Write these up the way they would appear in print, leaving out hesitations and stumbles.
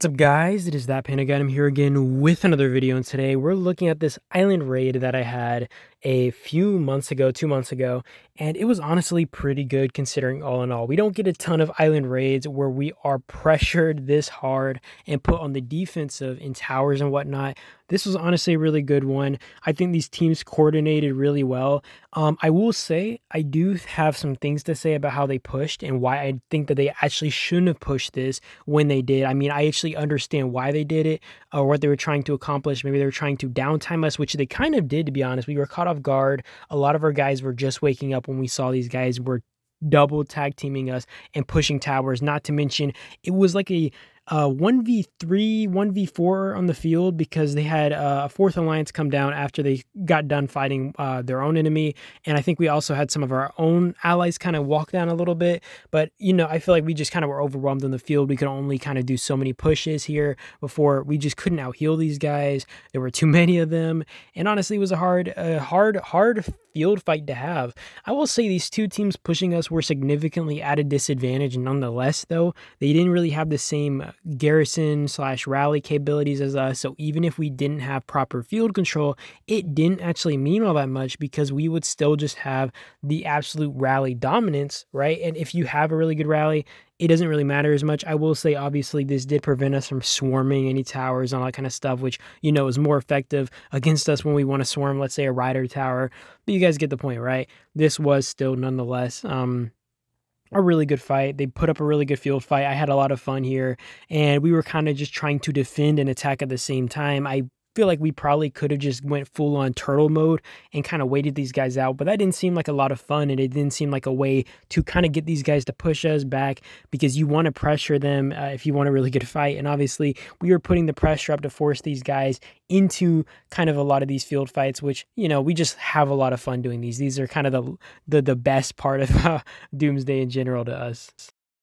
What's up guys, it is that Panda I'm here again with another video, and today we're looking at this island raid that I had a few months ago, 2 months ago, and it was honestly pretty good considering all in all. We don't get a ton of island raids where we are pressured this hard and put on the defensive in towers and whatnot. This was honestly a really good one. I think these teams coordinated really well. I will say I do have some things to say about how they pushed and why I think that they actually shouldn't have pushed this when they did. I mean, I actually understand why they did it or what they were trying to accomplish. Maybe they were trying to downtime us, which they kind of did, to be honest. We were caught off guard. A lot of our guys were just waking up when we saw these guys were double tag teaming us and pushing towers. Not to mention, it was like a 1v3, 1v4 on the field because they had a fourth alliance come down after they got done fighting their own enemy. And I think we also had some of our own allies kind of walk down a little bit. But, you know, I feel like we just kind of were overwhelmed on the field. We could only kind of do so many pushes here before we just couldn't out heal these guys. There were too many of them. And honestly, it was a hard field fight to have. I will say these two teams pushing us were significantly at a disadvantage nonetheless, though. They didn't really have the same garrison slash rally capabilities as us. So even if we didn't have proper field control, it didn't actually mean all that much because we would still just have the absolute rally dominance, right? And if you have a really good rally, it doesn't really matter as much. I will say, obviously, this did prevent us from swarming any towers and all that kind of stuff, which, you know, is more effective against us when we want to swarm, let's say, a rider tower. But you guys get the point, right? This was still nonetheless a really good fight. They put up a really good field fight. I had a lot of fun here, and we were kind of just trying to defend and attack at the same time. I feel like we probably could have just went full on turtle mode and kind of waited these guys out, but that didn't seem like a lot of fun, and it didn't seem like a way to kind of get these guys to push us back because you want to pressure them if you want a really good fight. And obviously we were putting the pressure up to force these guys into kind of a lot of these field fights, which, you know, we just have a lot of fun doing these are kind of the best part of Doomsday in general to us.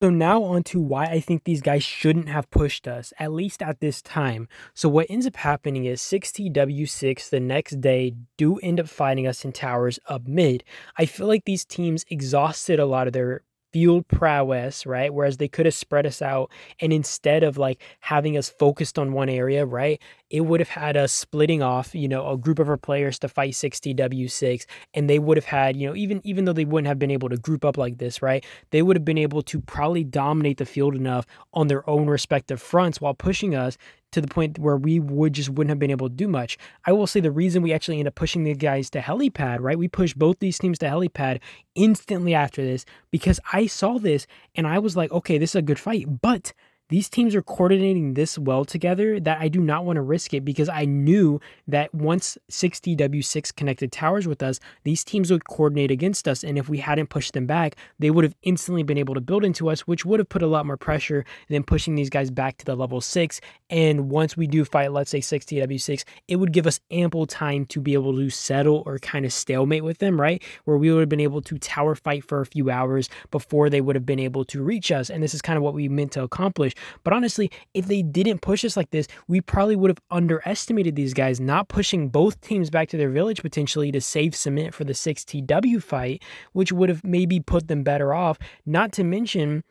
So now on to why I think these guys shouldn't have pushed us, at least at this time. So what ends up happening is 6TW6 the next day do end up fighting us in towers up mid. I feel like these teams exhausted a lot of their field prowess, right? Whereas they could have spread us out, and instead of like having us focused on one area, right, it would have had us splitting off, you know, a group of our players to fight 6TW6, and they would have had, you know, even though they wouldn't have been able to group up like this, right, they would have been able to probably dominate the field enough on their own respective fronts while pushing us to the point where we wouldn't have been able to do much. I will say the reason we actually end up pushing the guys to helipad, right? We pushed both these teams to helipad instantly after this because I saw this and I was like, okay, this is a good fight, but these teams are coordinating this well together that I do not want to risk it because I knew that once 6TW6 connected towers with us, these teams would coordinate against us. And if we hadn't pushed them back, they would have instantly been able to build into us, which would have put a lot more pressure than pushing these guys back to the level 6. And once we do fight, let's say 6TW6, it would give us ample time to be able to settle or kind of stalemate with them, right? Where we would have been able to tower fight for a few hours before they would have been able to reach us. And this is kind of what we meant to accomplish. But honestly, if they didn't push us like this, we probably would have underestimated these guys, not pushing both teams back to their village potentially to save cement for the 6TW fight, which would have maybe put them better off. Not to mention,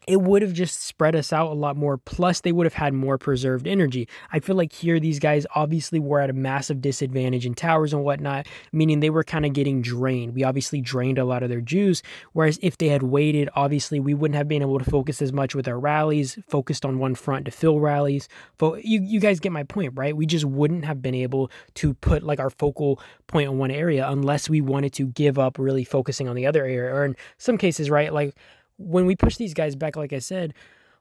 it would have just spread us out a lot more. Plus, they would have had more preserved energy. I feel like here, these guys obviously were at a massive disadvantage in towers and whatnot, meaning they were kind of getting drained. We obviously drained a lot of their juice. Whereas if they had waited, obviously we wouldn't have been able to focus as much with our rallies, focused on one front to fill rallies. But you guys get my point, right? We just wouldn't have been able to put like our focal point on one area unless we wanted to give up really focusing on the other area. Or in some cases, right, like when we push these guys back, like I said,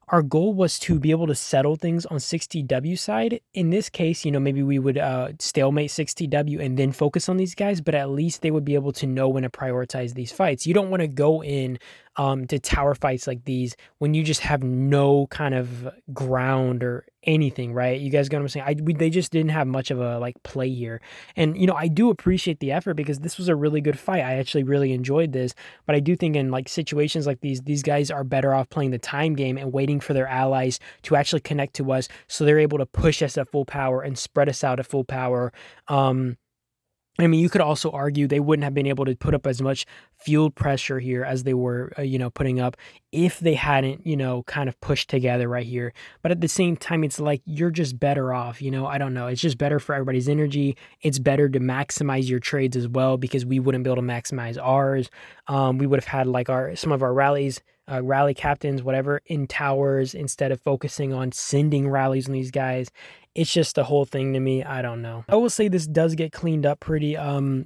our goal was to be able to settle things on 6TW side. In this case, you know, maybe we would stalemate 6TW and then focus on these guys, but at least they would be able to know when to prioritize these fights. You don't want to go in to tower fights like these when you just have no kind of ground or anything, right? You guys get what I'm saying? They just didn't have much of a like play here. And, you know, I do appreciate the effort because this was a really good fight. I actually really enjoyed this, but I do think in like situations like these guys are better off playing the time game and waiting for their allies to actually connect to us so they're able to push us at full power and spread us out at full power. I mean, you could also argue they wouldn't have been able to put up as much field pressure here as they were, putting up if they hadn't, kind of pushed together right here. But at the same time, it's like you're just better off, I don't know. It's just better for everybody's energy. It's better to maximize your trades as well because we wouldn't be able to maximize ours. We would have had like some of our rallies, rally captains, whatever, in towers instead of focusing on sending rallies on these guys. It's just the whole thing to me. I don't know. I will say this does get cleaned up pretty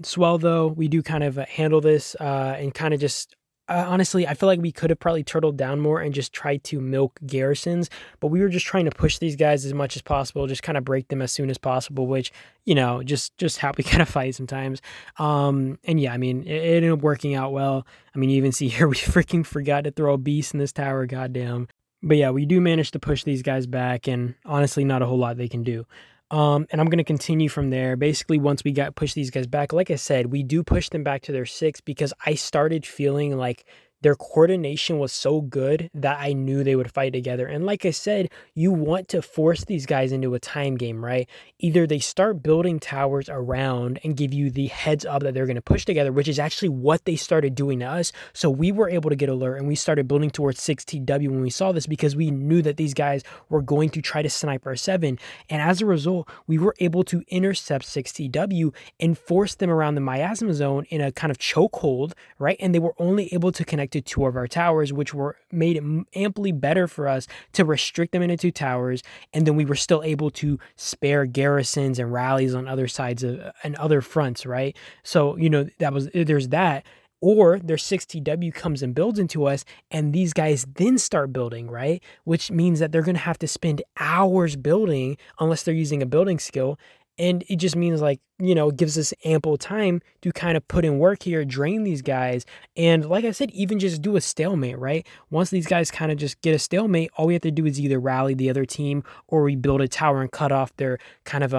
swell though. We do kind of handle this and kind of just honestly, I feel like we could have probably turtled down more and just tried to milk garrisons, but we were just trying to push these guys as much as possible, just kind of break them as soon as possible, which, just how we kind of fight sometimes. And yeah, I mean, it ended up working out well. I mean, you even see here we freaking forgot to throw a beast in this tower, goddamn. But yeah, we do manage to push these guys back, and honestly, not a whole lot they can do. And I'm going to continue from there. Basically, once we got push these guys back, like I said, we do push them back to their 6 because I started feeling like their coordination was so good that I knew they would fight together. And like I said, you want to force these guys into a time game, right? Either they start building towers around and give you the heads up that they're going to push together, which is actually what they started doing to us. So we were able to get alert and we started building towards 6TW when we saw this because we knew that these guys were going to try to snipe our 7. And as a result, we were able to intercept 6TW and force them around the miasma zone in a kind of chokehold, right? And they were only able to connect to 2 of our towers, which were made it amply better for us to restrict them into 2 towers. And then we were still able to spare garrisons and rallies on other sides of and other fronts, right? So, there's that. Or their 6TW comes and builds into us, and these guys then start building, right? Which means that they're going to have to spend hours building unless they're using a building skill. And it just means like, it gives us ample time to kind of put in work here, drain these guys. And like I said, even just do a stalemate, right? Once these guys kind of just get a stalemate, all we have to do is either rally the other team or we build a tower and cut off their kind of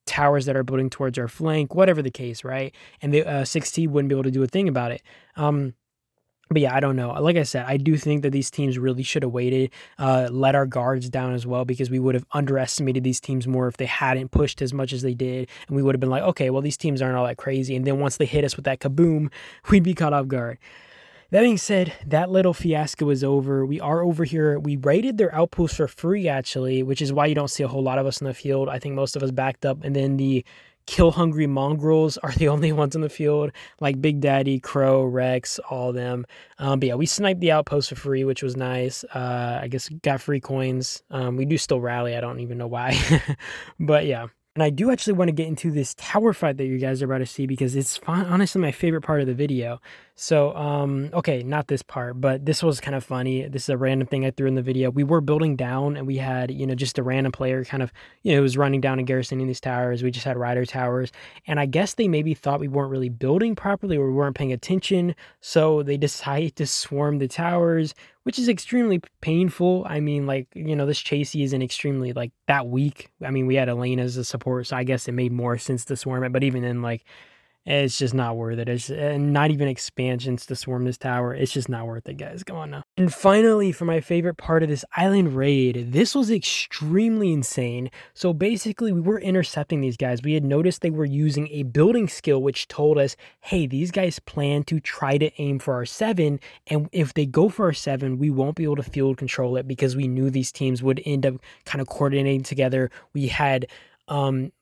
towers that are building towards our flank, whatever the case, right? And the 6T wouldn't be able to do a thing about it. But yeah, I don't know. Like I said, I do think that these teams really should have waited, let our guards down as well, because we would have underestimated these teams more if they hadn't pushed as much as they did. And we would have been like, okay, well, these teams aren't all that crazy. And then once they hit us with that kaboom, we'd be caught off guard. That being said, that little fiasco is over. We are over here. We raided their outposts for free, actually, which is why you don't see a whole lot of us in the field. I think most of us backed up. And then the kill-hungry mongrels are the only ones in the field, like Big Daddy, Crow, Rex, all of them. But yeah, we sniped the outpost for free, which was nice. I guess got free coins. We do still rally. I don't even know why. But yeah. And I do actually want to get into this tower fight that you guys are about to see because it's honestly my favorite part of the video. So, okay, not this part, but this was kind of funny. This is a random thing I threw in the video. We were building down and we had, just a random player kind of, was running down and garrisoning these towers. We just had rider towers. And I guess they maybe thought we weren't really building properly or we weren't paying attention. So they decided to swarm the towers, which is extremely painful. I mean, like, this chasey isn't extremely like that weak. I mean, we had Elena as a support, so I guess it made more sense to swarm it. But even then, like, it's just not worth it. It's not even expansions to swarm this tower. It's just not worth it, guys. Come on now. And finally, for my favorite part of this island raid, this was extremely insane. So basically, we were intercepting these guys. We had noticed they were using a building skill, which told us, hey, these guys plan to try to aim for our 7. And if they go for our 7, we won't be able to field control it because we knew these teams would end up kind of coordinating together. We had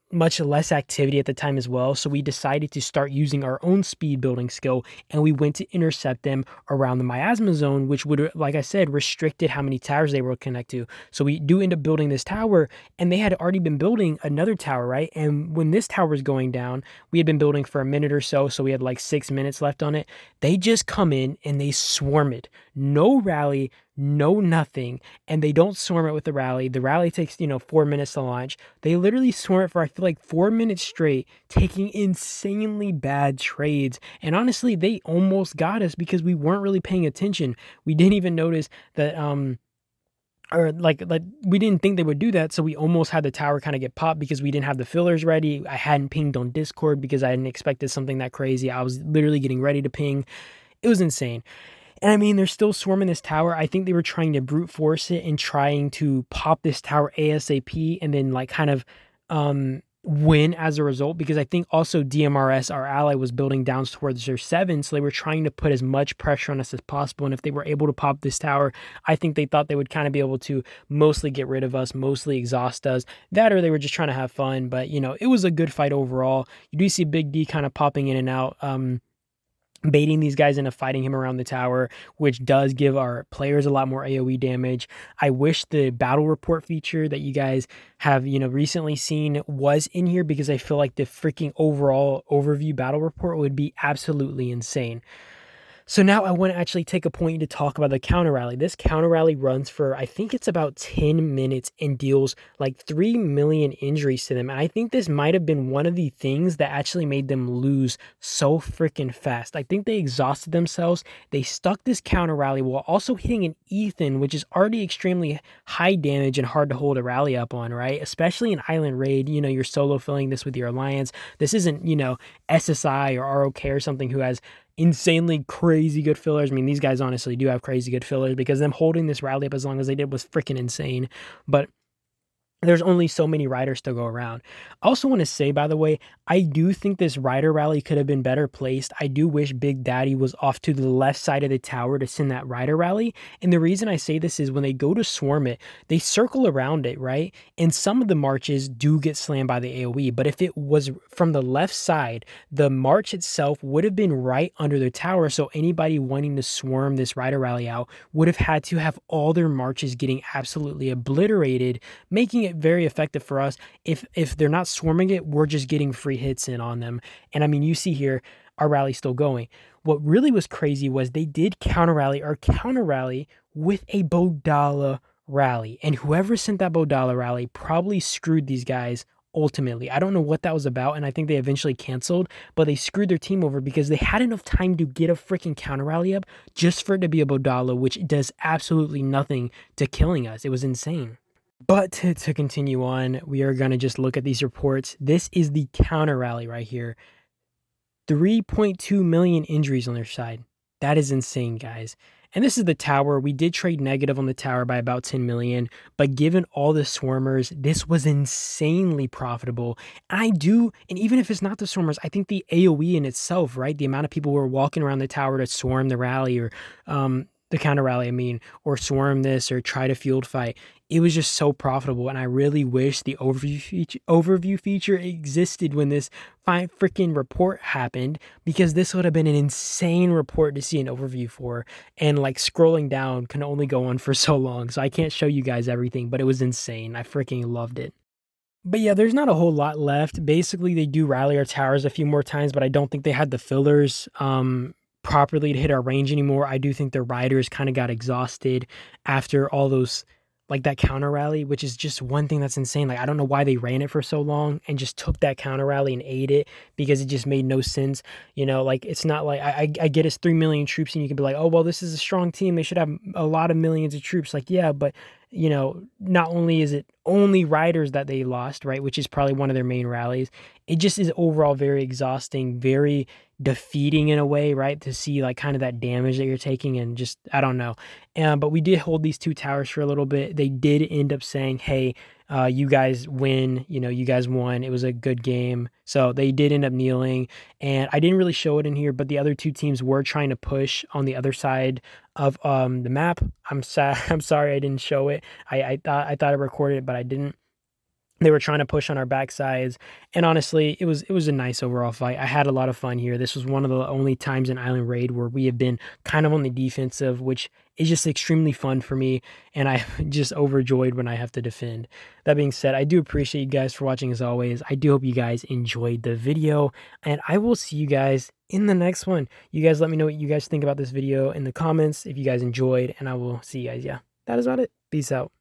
much less activity at the time as well. So we decided to start using our own speed building skill and we went to intercept them around the miasma zone, which would, like I said, restricted how many towers they would connect to. So we do end up building this tower and they had already been building another tower, right? And when this tower was going down, we had been building for a minute or so. So we had like 6 minutes left on it. They just come in and they swarm it. No rally, no nothing, and they don't swarm it with the rally. The rally takes 4 minutes to launch. They literally swarm it for I feel like 4 minutes straight, taking insanely bad trades. And honestly, they almost got us because we weren't really paying attention. We didn't even notice that or like we didn't think they would do that, so we almost had the tower kind of get popped because we didn't have the fillers ready. I hadn't pinged on Discord because I hadn't expected something that crazy. I was literally getting ready to ping. It was insane. And I mean, they're still swarming this tower. I think they were trying to brute force it and trying to pop this tower ASAP and then like kind of win as a result, because I think also DMRS, our ally, was building down towards their 7, so they were trying to put as much pressure on us as possible, and if they were able to pop this tower, I think they thought they would kind of be able to mostly get rid of us, mostly exhaust us. That, or they were just trying to have fun, but, it was a good fight overall. You do see Big D kind of popping in and out, baiting these guys into fighting him around the tower, which does give our players a lot more AoE damage. I wish the battle report feature that you guys have, recently seen was in here, because I feel like the freaking overall overview battle report would be absolutely insane. So now I want to actually take a point to talk about the counter rally. This counter rally runs for, I think it's about 10 minutes, and deals like 3 million injuries to them. And I think this might have been one of the things that actually made them lose so freaking fast. I think they exhausted themselves. They stuck this counter rally while also hitting an Ethan, which is already extremely high damage and hard to hold a rally up on, right? Especially in Island Raid, you're solo filling this with your alliance. This isn't, SSI or ROK or something who has insanely crazy good fillers. I mean, these guys honestly do have crazy good fillers, because them holding this rally up as long as they did was freaking insane. But there's only so many riders to go around. I also want to say, by the way, I do think this rider rally could have been better placed. I do wish Big Daddy was off to the left side of the tower to send that rider rally. And the reason I say this is when they go to swarm it, they circle around it, right? And some of the marches do get slammed by the AoE. But if it was from the left side, the march itself would have been right under the tower. So anybody wanting to swarm this rider rally out would have had to have all their marches getting absolutely obliterated, making it very effective for us. If they're not swarming it, we're just getting free hits in on them. And I mean, you see here, our rally's still going. What really was crazy was they did counter rally with a Bodala rally. And whoever sent that Bodala rally probably screwed these guys ultimately. I don't know what that was about, and I think they eventually canceled, but they screwed their team over because they had enough time to get a freaking counter rally up just for it to be a Bodala, which does absolutely nothing to killing us. It was insane. But to continue on, we are going to just look at these reports. This is the counter rally right here. 3.2 million injuries on their side. That is insane, guys. And this is the tower. We did trade negative on the tower by about 10 million, but given all the swarmers, this was insanely profitable. And even if it's not the swarmers, I think the AoE in itself, right? The amount of people who are walking around the tower to swarm the rally, or the counter rally, or swarm this or try to field fight. It was just so profitable, and I really wish the overview feature existed when this freaking report happened, because this would have been an insane report to see an overview for, and like scrolling down can only go on for so long, so I can't show you guys everything, but it was insane. I freaking loved it. But yeah, there's not a whole lot left. Basically, they do rally our towers a few more times, but I don't think they had the fillers properly to hit our range anymore. I do think their riders kind of got exhausted after all those, like that counter rally, which is just one thing that's insane. Like, I don't know why they ran it for so long and just took that counter rally and ate it, because it just made no sense. Like, it's not like, I get it's 3 million troops, and you can be like, oh, well, this is a strong team, they should have a lot of millions of troops. Like, yeah, but not only is it only riders that they lost, right, which is probably one of their main rallies, it just is overall very exhausting, very defeating in a way, right, to see like kind of that damage that you're taking, and just, I don't know. But we did hold these 2 towers for a little bit. They did end up saying, hey, you guys win, you guys won, it was a good game. So they did end up kneeling, and I didn't really show it in here, but the other 2 teams were trying to push on the other side of the map. I'm sorry I didn't show it. I thought I recorded it, but I didn't. They were trying to push on our backsides, and honestly, it was a nice overall fight. I had a lot of fun here. This was one of the only times in Island Raid where we have been kind of on the defensive, which is just extremely fun for me, and I'm just overjoyed when I have to defend. That being said, I do appreciate you guys for watching as always. I do hope you guys enjoyed the video, and I will see you guys in the next one. You guys let me know what you guys think about this video in the comments if you guys enjoyed, and I will see you guys. Yeah, that is about it. Peace out.